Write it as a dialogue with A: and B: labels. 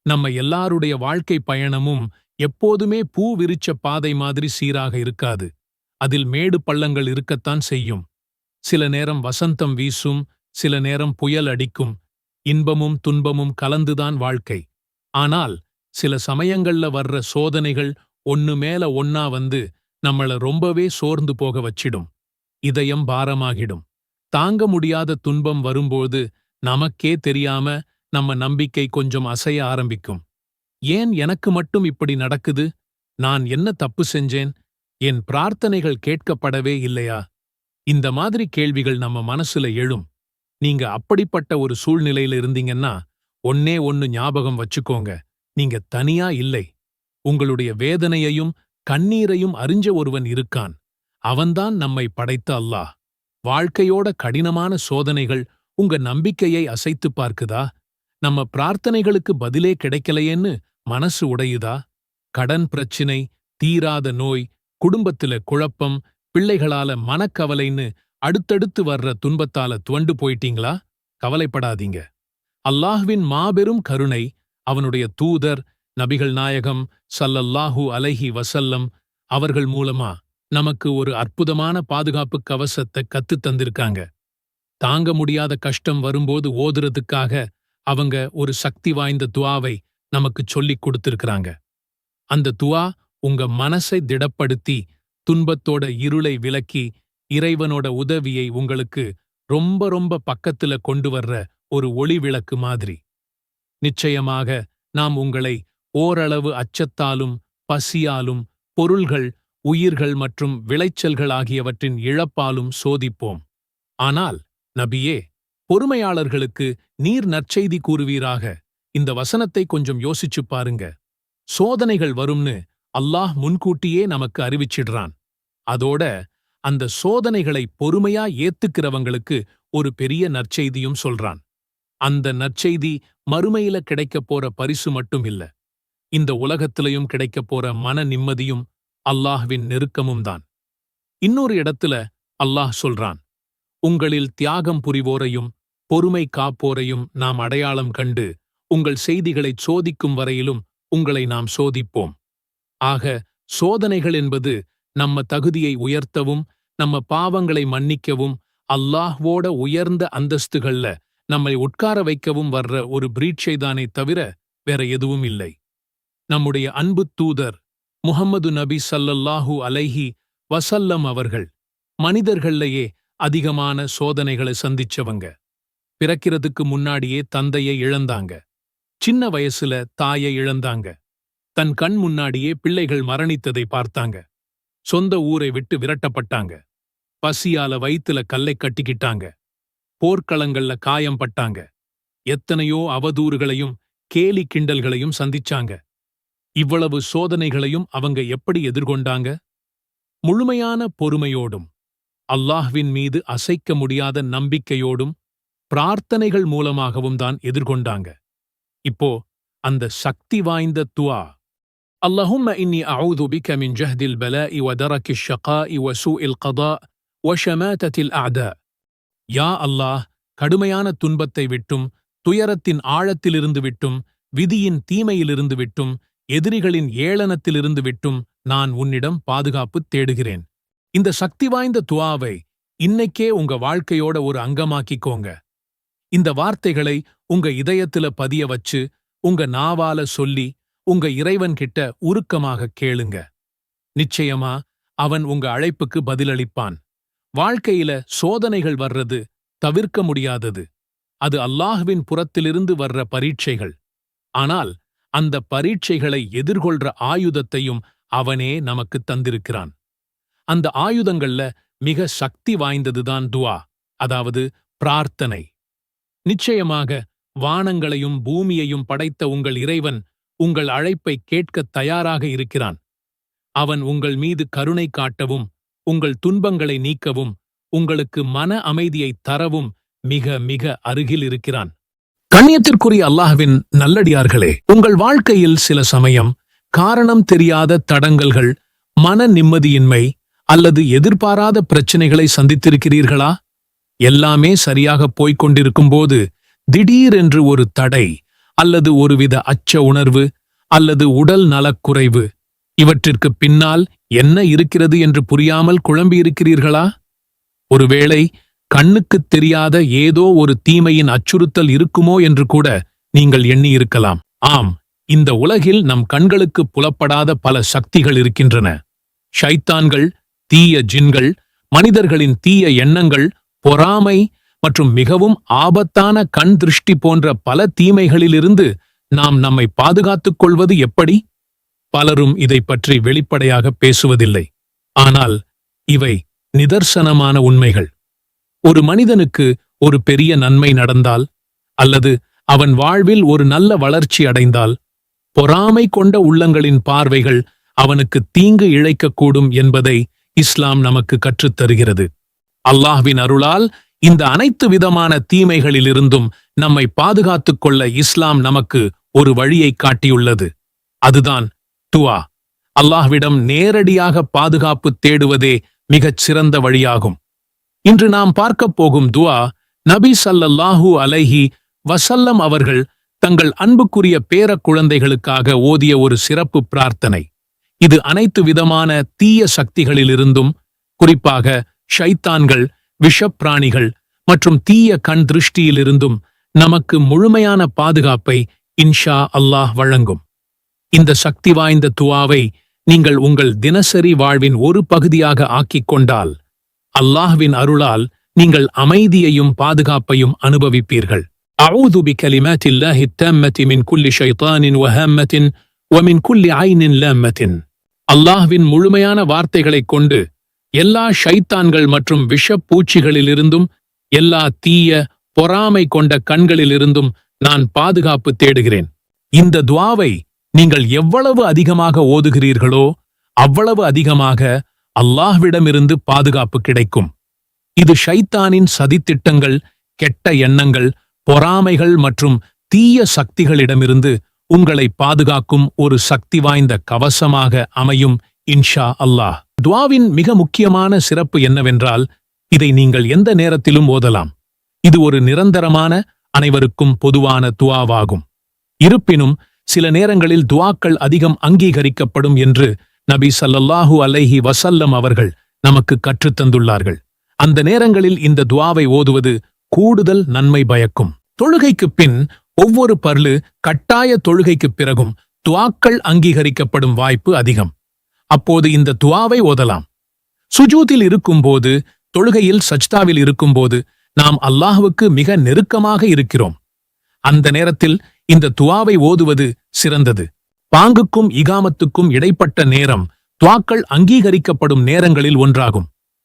A: நம்ம எல்லாருடைய வாழ்க்கை பயணமும் எப்போதுமே பூ விரிச்ச பாதை மாதிரி சீராக இருக்காது. அதில் மேடு பள்ளங்கள் இருக்கத்தான் செய்யும். சில நேரம் வசந்தம் வீசும், சில நேரம் புயல் அடிக்கும். இன்பமும் துன்பமும் கலந்துதான் வாழ்க்கை. ஆனால் சில சமயங்கள்ல வர்ற சோதனைகள் ஒன்னு மேல ஒன்னா வந்து நம்மள ரொம்பவே சோர்ந்து போக வச்சிடும். இதயம் பாரமாகிடும். தாங்க முடியாத துன்பம் வரும்போது நமக்கே தெரியாம நம்ம நம்பிக்கை கொஞ்சம் அசைய ஆரம்பிக்கும். ஏன் எனக்கு மட்டும் இப்படி நடக்குது? நான் என்ன தப்பு செஞ்சேன்? என் பிரார்த்தனைகள் கேட்கப்படவே இல்லையா? இந்த மாதிரி கேள்விகள் நம்ம மனசுல எழும். நீங்க அப்படிப்பட்ட ஒரு சூழ்நிலையில இருந்தீங்கன்னா ஒன்னே ஒன்னு ஞாபகம் வச்சுக்கோங்க. நீங்க தனியா இல்லை. உங்களுடைய வேதனையையும் கண்ணீரையும் அறிஞ்ச ஒருவன் இருக்கான். அவன்தான் நம்மை படைத்த அல்லாஹ். வாழ்க்கையோட கடினமான சோதனைகள் உங்க நம்பிக்கையை அசைத்து பார்க்குதா? நம்ம பிரார்த்தனைகளுக்கு பதிலே கிடைக்கலையேன்னு மனசு உடையுதா? கடன் பிரச்சினை, தீராத நோய், குடும்பத்தில குழப்பம், பிள்ளைகளால மனக்கவலைன்னு அடுத்தடுத்து வர்ற துன்பத்தால துவண்டு போயிட்டீங்களா? கவலைப்படாதீங்க. அல்லாஹ்வின் மாபெரும் கருணை, அவனுடைய தூதர் நபிகள் நாயகம் ஸல்லல்லாஹு அலைஹி வஸல்லம் அவர்கள் மூலமா நமக்கு ஒரு அற்புதமான பாதுகாப்பு கவசத்தை கத்துத் தந்திருக்காங்க. தாங்க முடியாத கஷ்டம் வரும்போது ஓதுறதுக்காக அவங்க ஒரு சக்தி வாய்ந்த துஆவை நமக்கு சொல்லிக் கொடுத்திருக்கிறாங்க. அந்த துஆ உங்க மனசை திடப்படுத்தி, துன்பத்தோட இருளை விலக்கி, இறைவனோட உதவியை உங்களுக்கு ரொம்ப ரொம்ப பக்கத்துல கொண்டு வர்ற ஒரு ஒளி விளக்கு மாதிரி. நிச்சயமாக நாம் உங்களை ஓரளவு அச்சத்தாலும் பசியாலும் பொருள்கள், உயிர்கள் மற்றும் விளைச்சல்கள் ஆகியவற்றின் இழப்பாலும் சோதிப்போம். ஆனால் நபியே, பொறுமையாளர்களுக்கு நீர் நற்செய்தி கூறுவீராக. இந்த வசனத்தை கொஞ்சம் யோசிச்சுப் பாருங்க. சோதனைகள் வரும்னு அல்லாஹ் முன்கூட்டியே நமக்கு அறிவிச்சிடுறான். அதோட அந்த சோதனைகளை பொறுமையா ஏத்துக்கிறவங்களுக்கு ஒரு பெரிய நற்செய்தியும் சொல்றான். அந்த நற்செய்தி மறுமையில கிடைக்கப் போற பரிசு மட்டும் இல்ல, இந்த உலகத்திலையும் கிடைக்கப் போற மன நிம்மதியும் அல்லாஹ்வின் நெருக்கமும் தான். இன்னொரு இடத்துல அல்லாஹ் சொல்றான், உங்களில் தியாகம் புரிவோரையும் பொறுமை காப்போரையும் நாம் அடையாளம் கண்டு உங்கள் செய்திகளைச் சோதிக்கும் வரையிலும் உங்களை நாம் சோதிப்போம். ஆக சோதனைகள் என்பது நம்ம தகுதியை உயர்த்தவும், நம்ம பாவங்களை மன்னிக்கவும், அல்லாஹ்வோட உயர்ந்த அந்தஸ்துகள்ல நம்மை உட்கார வைக்கவும் வர்ற ஒரு பிரீட்சைதானே தவிர வேற எதுவும் இல்லை. நம்முடைய அன்பு தூதர் முஹம்மது நபி ஸல்லல்லாஹு அலைஹி வஸல்லம் அவர்கள் மனிதர்கள்லயே அதிகமான சோதனைகளை சந்திச்சவங்க. பிறக்கிறதுக்கு முன்னாடியே தந்தையை இழந்தாங்க. சின்ன வயசுல தாயை இழந்தாங்க. தன் கண் முன்னாடியே பிள்ளைகள் மரணித்ததை பார்த்தாங்க. சொந்த ஊரை விட்டு விரட்டப்பட்டாங்க. பசியால வயித்துல கல்லை கட்டிக்கிட்டாங்க. போர்க்களங்கள்ல காயம் பட்டாங்க. எத்தனையோ அவதூறுகளையும் கேலி கிண்டல்களையும் சந்திச்சாங்க. இவ்வளவு சோதனைகளையும் அவங்க எப்படி எதிர்கொண்டாங்க? முழுமையான பொறுமையோடும், அல்லாஹ்வின் மீது அசைக்க முடியாத நம்பிக்கையோடும், பிரார்த்தனைகள் மூலமாகவும் தான் எதிர்கொண்டாங்க. இப்போ அந்த சக்தி வாய்ந்த துஆ, அல்லாஹும்ம இன்னி அஊது பிக மின் ஜஹ்தில் பலாஇ வ தரக்கிஷ் ஷகாஇ வ சூஇல் கதா வ ஷமாதத்தில் அஅதா. யா அல்லாஹ், கடுமையான துன்பத்தை விட்டும், துயரத்தின் ஆழத்திலிருந்து விட்டும், விதியின் தீமையிலிருந்து விட்டும், எதிரிகளின் ஏளனத்திலிருந்து விட்டும் நான் உன்னிடம் பாதுகாப்பு தேடுகிறேன். இந்த சக்தி வாய்ந்த துஆவை இன்னைக்கே உங்க வாழ்க்கையோட ஒரு அங்கமாக்கிக்கோங்க. இந்த வார்த்தைகளை உங்க இதயத்துல பதிய வச்சு, உங்க நாவால சொல்லி, உங்க இறைவன்கிட்ட உருக்கமாக கேளுங்க. நிச்சயமா அவன் உங்க அழைப்புக்கு பதிலளிப்பான். வாழ்க்கையில சோதனைகள் வர்றது தவிர்க்க முடியாதது. அது அல்லாஹ்வின் புறத்திலிருந்து வர்ற பரீட்சைகள். ஆனால் அந்த பரீட்சைகளை எதிர்கொள்ற ஆயுதத்தையும் அவனே நமக்கு தந்திருக்கிறான். அந்த ஆயுதங்கள்ல மிக சக்தி வாய்ந்ததுதான் துஆ, அதாவது பிரார்த்தனை. நிச்சயமாக வானங்களையும் பூமியையும் படைத்த உங்கள் இறைவன் உங்கள் அழைப்பை கேட்கத் தயாராக இருக்கிறான். அவன் உங்கள் மீது கருணை காட்டவும், உங்கள் துன்பங்களை நீக்கவும், உங்களுக்கு மன அமைதியை தரவும் மிக மிக அருகில் இருக்கிறான். கண்ணியத்திற்குரிய அல்லாஹ்வின் நல்லடியார்களே, உங்கள் வாழ்க்கையில் சில சமயம் காரணம் தெரியாத தடங்கல்கள், மன நிம்மதியின்மை அல்லது எதிர்பாராத பிரச்சனைகளை சந்தித்திருக்கிறீர்களா? எல்லாமே சரியாக போய்க் கொண்டிருக்கும்போது திடீரென்று ஒரு தடை அல்லது ஒருவித அச்ச உணர்வு அல்லது உடல் நலக்குறைவு இவற்றிற்கு பின்னால் என்ன இருக்கிறது என்று புரியாமல் குழம்பியிருக்கிறீர்களா? ஒருவேளை கண்ணுக்குத் தெரியாத ஏதோ ஒரு தீமையின் அச்சுறுத்தல் இருக்குமோ என்று கூட நீங்கள் எண்ணியிருக்கலாம். ஆம், இந்த உலகில் நம் கண்களுக்கு புலப்படாத பல சக்திகள் இருக்கின்றன. ஷைத்தான்கள், தீய ஜின்கள், மனிதர்களின் தீய எண்ணங்கள், பொறாமை மற்றும் மிகவும் ஆபத்தான கண் திருஷ்டி போன்ற பல தீமைகளிலிருந்து நாம் நம்மை பாதுகாத்துக் கொள்வது எப்படி? பலரும் இதை பற்றி வெளிப்படையாக பேசுவதில்லை. ஆனால் இவை நிதர்சனமான உண்மைகள். ஒரு மனிதனுக்கு ஒரு பெரிய நன்மை நடந்தால் அல்லது அவன் வாழ்வில் ஒரு நல்ல வளர்ச்சி அடைந்தால் பொறாமை கொண்ட உள்ளங்களின் பார்வைகள் அவனுக்கு தீங்கு இழைக்கக்கூடும் என்பதை இஸ்லாம் நமக்கு கற்றுத்தருகிறது. அல்லாஹ்வின் அருளால் இந்த அனைத்து விதமான தீமைகளிலிருந்தும் நம்மை பாதுகாத்துக் கொள்ள இஸ்லாம் நமக்கு ஒரு வழியை காட்டியுள்ளது. அதுதான் துஆ. அல்லாஹ்விடம் நேரடியாக பாதுகாப்பு தேடுவதே மிகச் சிறந்த வழியாகும். இன்று நாம் பார்க்கப் போகும் துஆ நபி ஸல்லல்லாஹு அலைஹி வஸல்லம் அவர்கள் தங்கள் அன்புக்குரிய பேரக் குழந்தைகளுக்காக ஓதிய ஒரு சிறப்பு பிரார்த்தனை. இது அனைத்து விதமான தீய சக்திகளிலிருந்தும், குறிப்பாக ஷைத்தான்கள், விஷப்பிராணிகள் மற்றும் தீய கண் திருஷ்டியிலிருந்தும் நமக்கு முழுமையான பாதுகாப்பை இன்ஷா அல்லாஹ் வழங்கும். இந்த சக்தி வாய்ந்த துஆவை நீங்கள் உங்கள் தினசரி வாழ்வின் ஒரு பகுதியாக ஆக்கிக் கொண்டால் அல்லாஹ்வின் அருளால் நீங்கள் அமைதியையும் பாதுகாப்பையும் அனுபவிப்பீர்கள். அஊது பிகலிமாத்தில்லாஹி தம்மத்தி மின் குல்லி ஷைத்தானின் வஹம்மத்தின் வமின் குல்லி ஐனின் லம்மத்தின். அல்லாஹ்வின் முழுமையான வார்த்தைகளைக் கொண்டு எல்லா ஷைத்தான்கள் மற்றும் விஷப்பூச்சிகளிலிருந்தும் எல்லா தீய பொறாமை கொண்ட கண்களிலிருந்தும் நான் பாதுகாப்பு தேடுகிறேன். இந்த துஆவை நீங்கள் எவ்வளவு அதிகமாக ஓதுகிறீர்களோ அவ்வளவு அதிகமாக அல்லாஹ்விடமிருந்து பாதுகாப்பு கிடைக்கும். இது ஷைத்தானின் சதித்திட்டங்கள், கெட்ட எண்ணங்கள், பொறாமைகள் மற்றும் தீய சக்திகளிடமிருந்து உங்களை பாதுகாக்கும் ஒரு சக்தி வாய்ந்த கவசமாக அமையும் இன்ஷா அல்லாஹ். துஆவின் மிக முக்கியமான சிறப்பு என்னவென்றால் இதை நீங்கள் எந்த நேரத்திலும் ஓதலாம். இது ஒரு நிரந்தரமான, அனைவருக்கும் பொதுவான துஆவாகும். இருப்பினும் சில நேரங்களில் துஆக்கள் அதிகம் அங்கீகரிக்கப்படும் என்று நபி ஸல்லல்லாஹு அலைஹி வஸல்லம் அவர்கள் நமக்கு கற்றுத்தந்துள்ளார்கள். அந்த நேரங்களில் இந்த துஆவை ஓதுவது கூடுதல் நன்மை பயக்கும். தொழுகைக்குப் பின் ஒவ்வொரு பர்லு கட்டாய தொழுகைக்குப் பிறகும் துஆக்கள் அங்கீகரிக்கப்படும் வாய்ப்பு அதிகம். அப்போது இந்த துஆவை ஓதலாம். சுஜூதில் இருக்கும்போது, தொழுகையில் சஜ்தாவில் இருக்கும்போது நாம் அல்லாஹ்வுக்கு மிக நெருக்கமாக இருக்கிறோம். அந்த நேரத்தில் இந்த துஆவை ஓதுவது சிறந்தது. பாங்குக்கும் இகாமத்துக்கும் இடைப்பட்ட நேரம் துஆக்கள் அங்கீகரிக்கப்படும் நேரங்களில் ஒன்றாகும்.